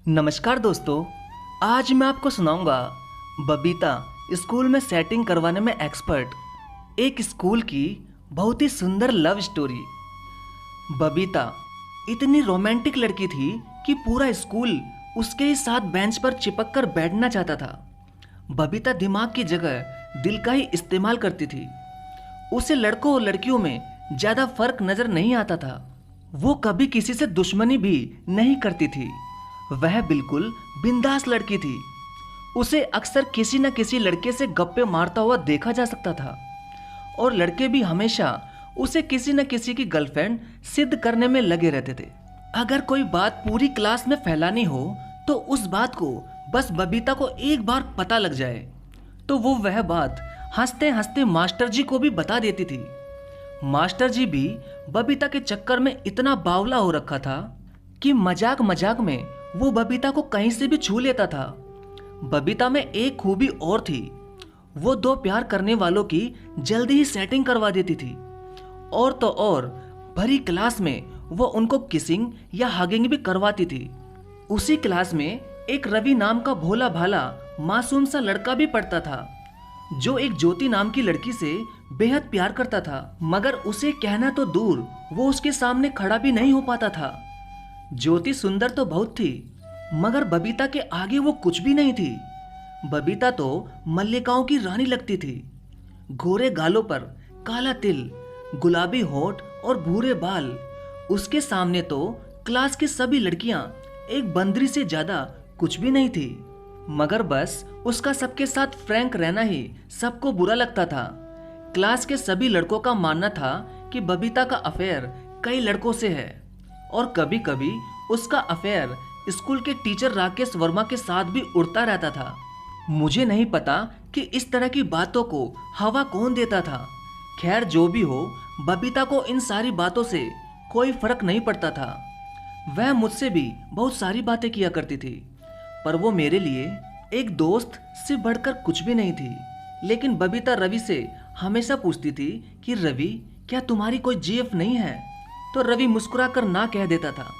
नमस्कार दोस्तों, आज मैं आपको सुनाऊंगा बबीता स्कूल में सेटिंग करवाने में एक्सपर्ट, एक स्कूल की बहुत ही सुंदर लव स्टोरी। बबीता इतनी रोमांटिक लड़की थी कि पूरा स्कूल उसके ही साथ बेंच पर चिपक कर बैठना चाहता था। बबीता दिमाग की जगह दिल का ही इस्तेमाल करती थी। उसे लड़कों और लड़कियों में ज़्यादा फर्क नजर नहीं आता था। वो कभी किसी से दुश्मनी भी नहीं करती थी। वह बिल्कुल बिंदास लड़की थी। उसे अक्सर किसी न किसी लड़के से गप्पे मारता हुआ देखा जा सकता था और लड़के भी हमेशा उसे किसी न किसी की गर्लफ्रेंड सिद्ध करने में लगे रहते थे। अगर कोई बात पूरी क्लास में फैलानी हो तो उस बात को बस बबीता को एक बार पता लग जाए तो वो वह बात हंसते हंसते मास्टर जी को भी बता देती थी। मास्टर जी भी बबीता के चक्कर में इतना बावला हो रखा था कि मजाक मजाक में वो बबीता को कहीं से भी छू लेता था। बबीता में एक खूबी और थी, वो दो प्यार करने वालों की जल्दी ही सेटिंग करवा देती थी। और तो और भरी क्लास में वो उनको किसिंग या हगिंग भी करवाती थी। उसी क्लास में एक रवि नाम का भोला भाला मासूम सा लड़का भी पढ़ता था, जो एक ज्योति नाम की लड़की से बेहद प्यार करता था, मगर उसे कहना तो दूर वो उसके सामने खड़ा भी नहीं हो पाता था। ज्योति सुंदर तो बहुत थी, मगर बबीता के आगे वो कुछ भी नहीं थी। बबीता तो मल्लिकाओं की रानी लगती थी। गोरे गालों पर काला तिल, गुलाबी होठ और भूरे बाल। उसके सामने तो क्लास की सभी लड़कियां एक बंदरी से ज्यादा कुछ भी नहीं थी, मगर बस उसका सबके साथ फ्रैंक रहना ही सबको बुरा लगता था। क्लास के सभी लड़कों का मानना था कि बबीता का अफेयर कई लड़कों से है और कभी कभी उसका अफेयर स्कूल के टीचर राकेश वर्मा के साथ भी उड़ता रहता था। मुझे नहीं पता कि इस तरह की बातों को हवा कौन देता था। खैर जो भी हो, बबीता को इन सारी बातों से कोई फर्क नहीं पड़ता था। वह मुझसे भी बहुत सारी बातें किया करती थी, पर वो मेरे लिए एक दोस्त से बढ़कर कुछ भी नहीं थी। लेकिन बबीता रवि से हमेशा पूछती थी कि रवि, क्या तुम्हारी कोई जीएफ नहीं है? तो रवि मुस्कुराकर ना कह देता था।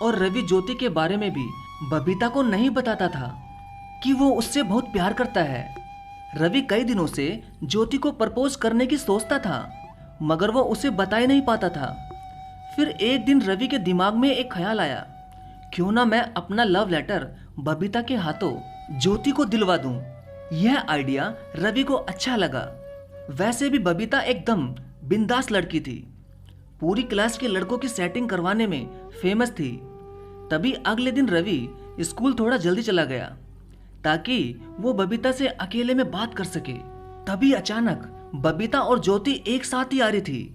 और रवि ज्योति के बारे में भी बबीता को नहीं बताता था कि वो उससे बहुत प्यार करता है। रवि कई दिनों से ज्योति को प्रपोज करने की सोचता था, मगर वो उसे बता ही नहीं पाता था। फिर एक दिन रवि के दिमाग में एक ख्याल आया, क्यों ना मैं अपना लव लेटर बबीता के हाथों ज्योति को दिलवा दूं। यह आइडिया रवि को अच्छा लगा। वैसे भी बबीता एकदम बिंदास लड़की थी, पूरी क्लास के लड़कों की सेटिंग करवाने में फेमस थी। तभी अगले दिन रवि स्कूल थोड़ा जल्दी चला गया ताकि वो बबीता से अकेले में बात कर सके। तभी अचानक बबीता और ज्योति एक साथ ही आ रही थी,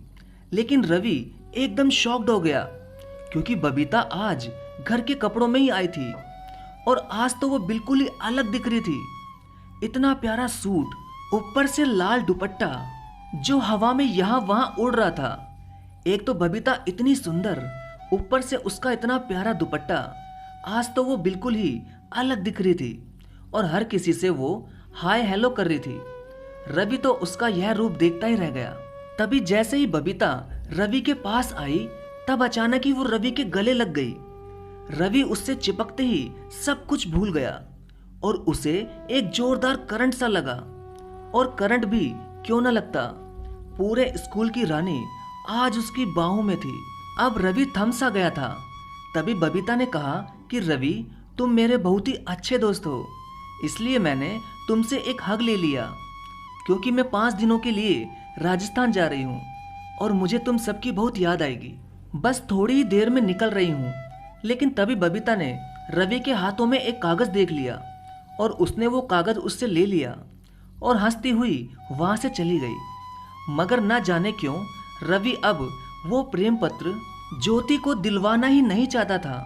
लेकिन रवि एकदम शॉक्ड हो गया क्योंकि बबीता आज घर के कपड़ों में ही आई थी और आज तो वो बिल्कुल ही अलग दिख रही थी। इतना प्यारा सूट, ऊपर से लाल दुपट्टा जो हवा में यहाँ वहां उड़ रहा था। एक तो बबीता इतनी सुंदर, ऊपर से उसका इतना प्यारा दुपट्टा। आज तो वो बिल्कुल ही अलग दिख रही थी और हर किसी से वो हाय हेलो कर रही थी। रवि तो उसका यह रूप देखता ही रह गया। तभी जैसे ही बबीता रवि के पास आई, तब अचानक ही वो रवि के गले लग गई। रवि उससे चिपकते ही सब कुछ भूल गया और उसे एक जोरदार करंट सा लगा। और करंट भी क्यों ना लगता, पूरे स्कूल की रानी आज उसकी बाहों में थी। अब रवि थम सा गया था। तभी बबीता ने कहा कि रवि, तुम मेरे बहुत ही अच्छे दोस्त हो, इसलिए मैंने तुमसे एक हग ले लिया, क्योंकि मैं 5 दिनों के लिए राजस्थान जा रही हूँ और मुझे तुम सबकी बहुत याद आएगी। बस थोड़ी ही देर में निकल रही हूँ। लेकिन तभी बबीता ने रवि के हाथों में एक कागज देख लिया और उसने वो कागज उससे ले लिया और हंसती हुई वहां से चली गई। मगर ना जाने क्यों रवि अब वो प्रेम पत्र ज्योति को दिलवाना ही नहीं चाहता था।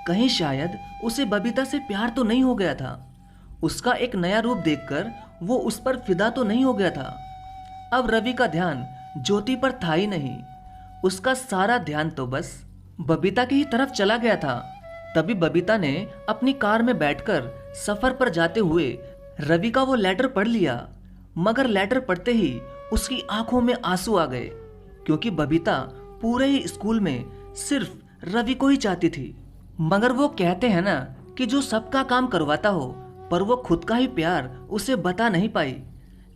कहीं शायद उसे बबीता से प्यार तो नहीं हो गया था। उसका एक नया रूप देखकर वो उस पर फिदा तो नहीं हो गया था। अब रवि का ध्यान ज्योति पर था ही नहीं। उसका सारा ध्यान तो बस बबीता की ही तरफ चला गया था। तभी बबीता ने अपनी कार में बैठकर सफर पर जाते हुए रवि का वो लेटर पढ़ लिया, मगर लेटर पढ़ते ही उसकी आंखों में आंसू आ गए, क्योंकि बबीता पूरे ही स्कूल में सिर्फ रवि को ही चाहती थी। मगर वो कहते हैं ना कि जो सबका काम करवाता हो पर वो खुद का ही प्यार उसे बता नहीं पाई।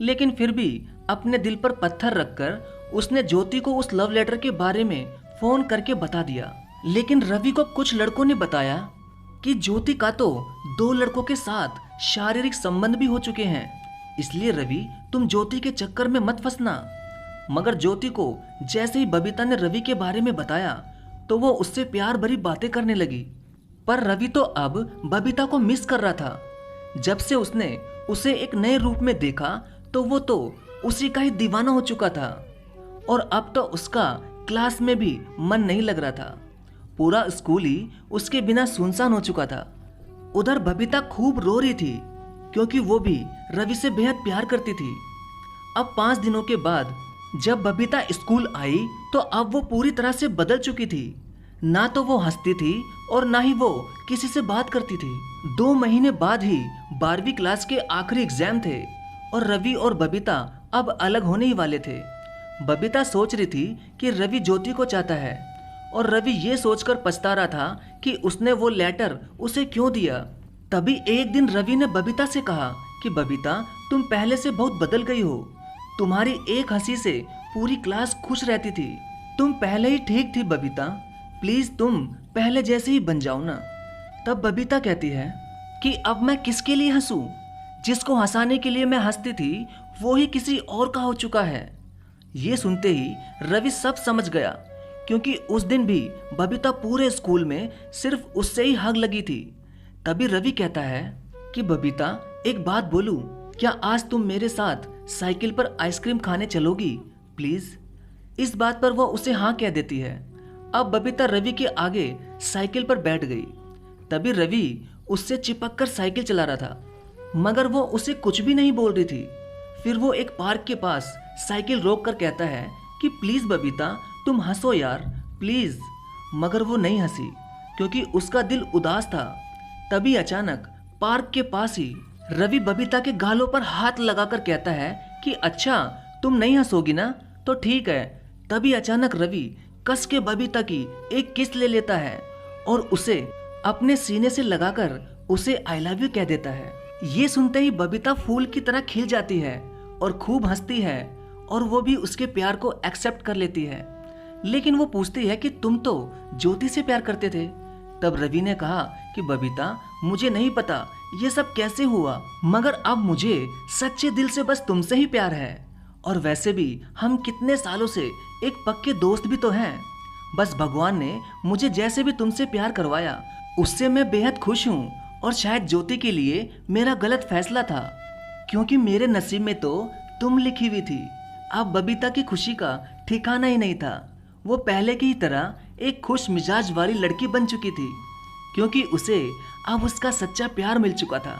लेकिन फिर भी अपने दिल पर पत्थर रखकर उसने ज्योति को उस लव लेटर के बारे में फोन करके बता दिया। लेकिन रवि को कुछ लड़कों ने बताया कि ज्योति का तो 2 लड़कों के साथ शारीरिक संबंध भी हो चुके हैं, इसलिए रवि तुम ज्योति के चक्कर में मत फंसना। मगर ज्योति को जैसे ही बबीता ने रवि के बारे में बताया तो वो उससे प्यार भरी बातें करने लगी। पर रवि तो अब बबीता को मिस कर रहा था। जब से उसने उसे एक नए रूप में देखा तो वो तो उसी का ही दीवाना हो चुका था और अब तो उसका क्लास में भी मन नहीं लग रहा था। पूरा स्कूल ही उसके बिना सुनसान हो चुका था। उधर बबीता खूब रो रही थी क्योंकि वो भी रवि से बेहद प्यार करती थी। अब 5 दिनों के बाद जब बबीता स्कूल आई तो अब वो पूरी तरह से बदल चुकी थी। ना तो वो हंसती थी और ना ही वो किसी से बात करती थी। 2 महीने बाद ही 12वीं क्लास के आखिरी एग्जाम थे और रवि और बबीता अब अलग होने ही वाले थे। बबीता सोच रही थी कि रवि ज्योति को चाहता है और रवि ये सोचकर पछता रहा था कि उसने वो लेटर उसे क्यों दिया। तभी एक दिन रवि ने बबीता से कहा कि बबीता, तुम पहले से बहुत बदल गई हो। तुम्हारी एक हंसी से पूरी क्लास खुश रहती थी। तुम पहले ही ठीक थी बबीता, प्लीज तुम पहले जैसे ही बन जाओ ना। तब बबीता कहती है कि अब मैं किसके लिए हंसूं? जिसको हंसाने के लिए मैं हंसती थी वो ही किसी और का हो चुका है। ये सुनते ही रवि सब समझ गया क्योंकि उस दिन भी बबीता पूरे स्कूल में सिर्फ उससे ही हग लगी थी। तभी रवि कहता है कि बबीता, एक बात बोलूं, क्या आज तुम मेरे साथ साइकिल पर आइसक्रीम खाने चलोगी प्लीज? इस बात पर वो उसे हाँ कह देती है। अब बबीता रवि के आगे साइकिल पर बैठ गई। तभी रवि उससे चिपक कर साइकिल चला रहा था मगर वो उसे कुछ भी नहीं बोल रही थी। फिर वो एक पार्क के पास साइकिल रोक कर कहता है कि प्लीज बबीता, तुम हंसो यार प्लीज। मगर वो नहीं हंसी क्योंकि उसका दिल उदास था। तभी अचानक पार्क के पास ही रवि बबीता के गालों पर हाथ लगाकर कहता है कि अच्छा तुम नहीं हंसोगी ना, तो ठीक है। तभी अचानक रवि कस के बबीता की एक किस ले लेता है और उसे अपने सीने से लगाकर उसे आई लव यू कह देता है। ये सुनते ही बबीता फूल की तरह खिल जाती है और खूब हंसती है और वो भी उसके प्यार को एक्सेप्ट कर लेती है। लेकिन वो पूछती है कि तुम तो ज्योति से प्यार करते थे। तब रवि ने कहा कि बबीता, मुझे नहीं पता ये सब कैसे हुआ, मगर अब मुझे सच्चे दिल से बस तुमसे ही प्यार है। और वैसे भी हम कितने सालों से एक पक्के दोस्त भी तो हैं। बस भगवान ने मुझे जैसे भी तुमसे प्यार करवाया उससे मैं बेहद खुश हूँ। और शायद ज्योति के लिए मेरा गलत फैसला था क्योंकि मेरे नसीब में तो तुम लिखी हुई थी। अब बबीता की खुशी का ठिकाना ही नहीं था। वो पहले की ही तरह एक खुश मिजाज वाली लड़की बन चुकी थी क्योंकि उसे अब उसका सच्चा प्यार मिल चुका था।